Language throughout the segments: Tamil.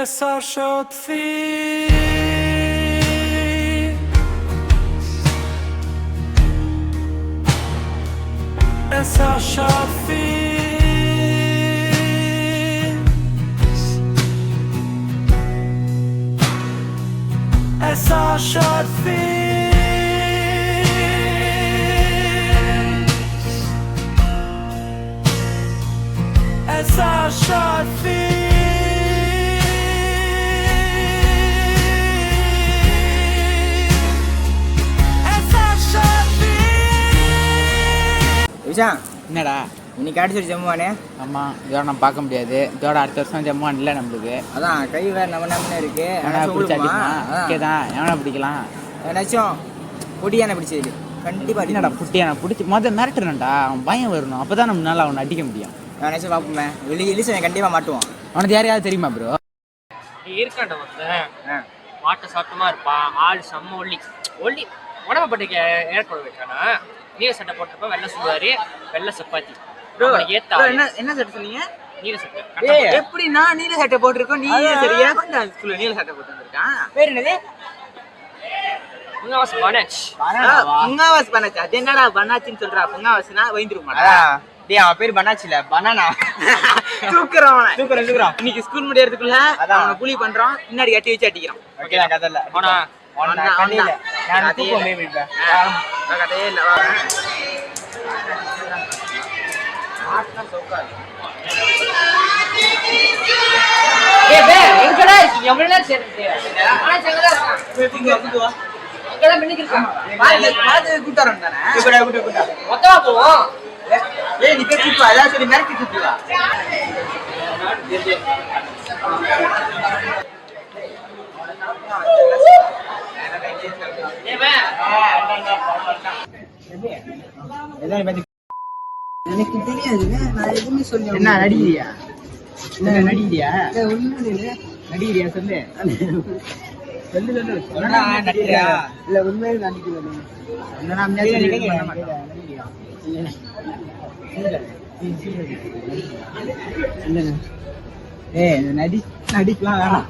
só shot fi só shot fi só shot fi só shot fi விஷான் என்னடா இன்னைக்கு அடிச்சிரு ஜம்முவானே. ஆமாம், இதோட நம்ம பார்க்க முடியாது. இதோட அடுத்த வருஷம் ஜம்முவான் இல்லை நம்மளுக்கு. அதான் கை வேறு நம்ம நம்மனே இருக்கு. ஓகே தான், எவனை பிடிக்கலாம்? ஏதாச்சும் பொடியான பிடிச்சது கண்டிப்பாக. என்னடா புட்டியான பிடிச்சி மிரட்டுறேன்டா, அவன் பயம் வரணும். அப்போ தான் நம்மளால அவனை அடிக்க முடியும். நினச்சி பார்ப்போமே, வெளியே கண்டிப்பாக மாட்டுவான். அவனுக்கு யாரையாவது தெரியுமா ப்ரோ? இருக்காண்ட ஒருத்தன் மாட்ட சாத்தமாக இருப்பான். ஆள் செம்ம ஒல்லி ஒல்லி உடம்பு பட்டுக்கு ஏற்கனவே வைக்கானா. நீல சட்டை போட்டப்ப வெள்ளை சுடுவாரு, வெள்ளை சப்பாத்தி. என்ன சட்டை சொன்னீங்க? நீல சட்டை. எப்படி நான் நீல சட்டை போட்டிருக்கோம், நீ சரியா கொஞ்சம் நீல சட்டை போட்டு வந்திருக்கான். பேர் என்னது? புங்காவாஸ் பனாச். புங்காவாஸ் பனாச். அது என்னடா பனாச்சின்னு சொல்றா? புங்காவாஸ்னா வைந்துருமாடா? டேய், அவன் பேர் பனாச்சில, பனானா. தூக்குறோம். இன்னைக்கு ஸ்கூல் முடியறதுக்குள்ள அவனை புலி பண்றோம், பின்னாடி கட்டி வச்சு அடிக்கிறோம். ஓகே, நான் கதை இல்ல. கதையே இல்ல. கூட்டாரம் தானே மொத்தமா போவோம். நீ பேர் கூட்டுவா, ஏதாவது சொல்லி மிரட்டி கூட்டுவா. எனக்கு தெரியாதுங்க, நான் எதுவுமே சொல்ல. என்ன நடிகிறியா? நடிகிறியா சொல்லு. நடிகிறியா? இல்ல உண்மையில நடிக்கிறேன். நடிக்கலாம் வேணாம்.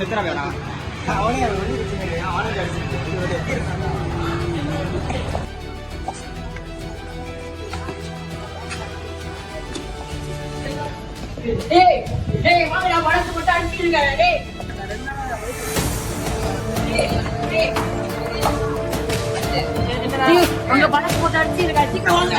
செத்துற வேணாம். உங்க பணத்தை போட்டு அடிச்சிருக்கா? சீக்கிரம் வாங்க.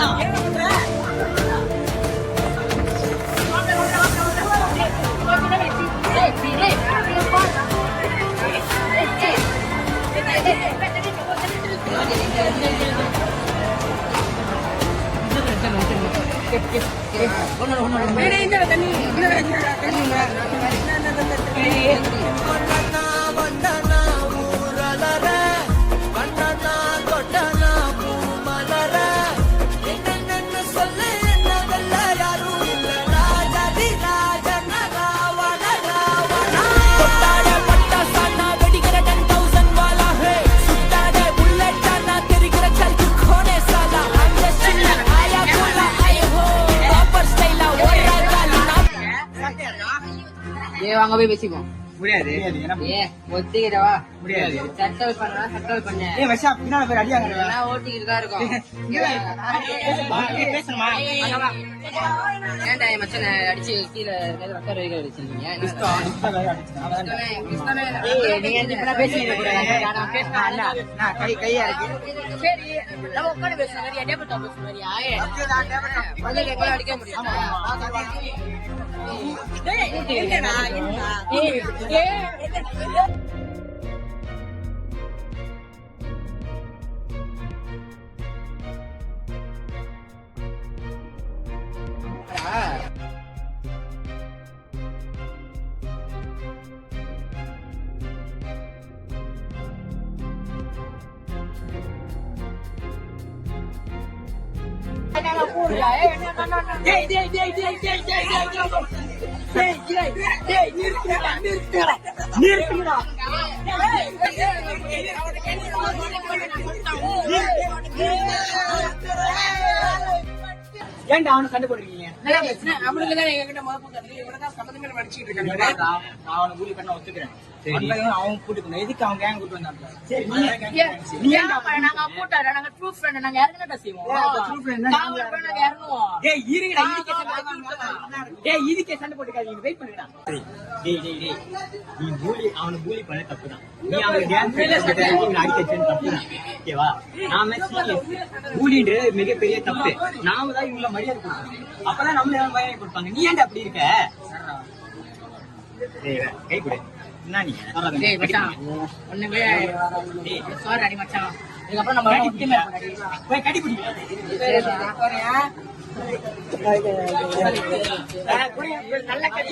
வாங்க போய் பேசிப்போம். முடியாது. ஒத்திக்கிட்டவா? முடியாது. சட்டல் பண்ண. பின்னால பேர் அடியாங்க. ஓட்டிக்கிட்டு தான் இருக்கும். ஏன்டா என் மச்சனை அடிச்சு கீழே ரத்த வைக்க அடிச்சிருக்கீங்க? கையா இருக்கு. சரி, நம்ம உட்காந்து பேசுற மாதிரியா? டேபிள் டாப் பேசுற மாதிரியா? அடிக்க முடியும். ஏன்டா அவனு சண்டை போடுறீங்க? நான் அவனை கூலி பண்ண ஒத்துக்கிறேன். அவன் கூட்டு எதுக்கு அவங்க கேங் கூட்டு வந்தாங்க? இதுக்கே சண்டை போட்டுக்காதீங்க. வெயிட் பண்ணுடா. நீ கூலி அவனை கூலி பண்ண தப்புதான். நீ அவன் அடிக்கச்சேன்னு தப்புதான். ஓகேவா? நாம கூலின்றது மிகப்பெரிய தப்பு. நாம தான் இவங்கள மரியாதை கொடுக்கணும். அப்பதான் நம்மள மரியாதை கொடுப்பாங்க. நீ ஏன்டா அப்படி இருக்க? கை கொடு. என்ன நீ கட்டி பிடி. நல்ல கட்டி